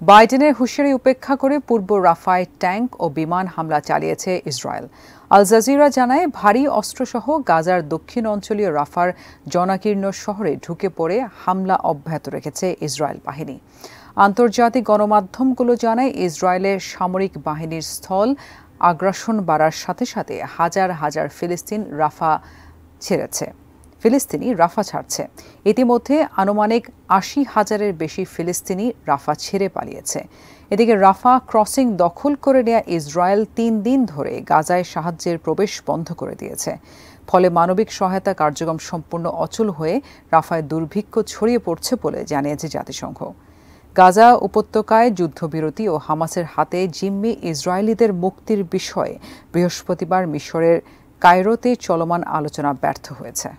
বাইডেনের হুঁশিয়ারি উপেক্ষা করে পূর্ব রাফায় ট্যাঙ্ক ও বিমান হামলা চালিয়েছে ইসরায়েল। আল জাজিরা জানায়, ভারী অস্ত্রসহ গাজার দক্ষিণ অঞ্চলীয় রাফার জনাকীর্ণ শহরে ঢুকে পড়ে হামলা অব্যাহত রেখেছে ইসরায়েল বাহিনী। আন্তর্জাতিক গণমাধ্যমগুলো জানায়, ইসরায়েলের সামরিক বাহিনীর স্থল আগ্রাসন বাড়ার সাথে সাথে হাজার হাজার ফিলিস্তিনি রাফা ছাড়ছে। ইতিমধ্যে আনুমানিক ৮০,০০০-এর বেশি ফিলিস্তিনি রাফা ছেড়ে পালিয়েছে। এদিকে রাফা ক্রসিং দখল করে নেওয়া ইসরায়েল ৩ দিন ধরে গাজায় সাহায্যের প্রবেশ বন্ধ করে দিয়েছে। ফলে মানবিক সহায়তা কার্যক্রম সম্পূর্ণ অচল হয়ে রাফায় দুর্ভিক্ষ ছড়িয়ে পড়ছে বলে জানিয়েছে জাতিসংঘ। গাজা উপত্যকায় যুদ্ধবিরতি ও হামাসের হাতে জিম্মি ইসরায়েলিদের মুক্তির বিষয়ে বৃহস্পতিবার মিশরের কায়রোতে চলমান আলোচনা ব্যর্থ হয়েছে।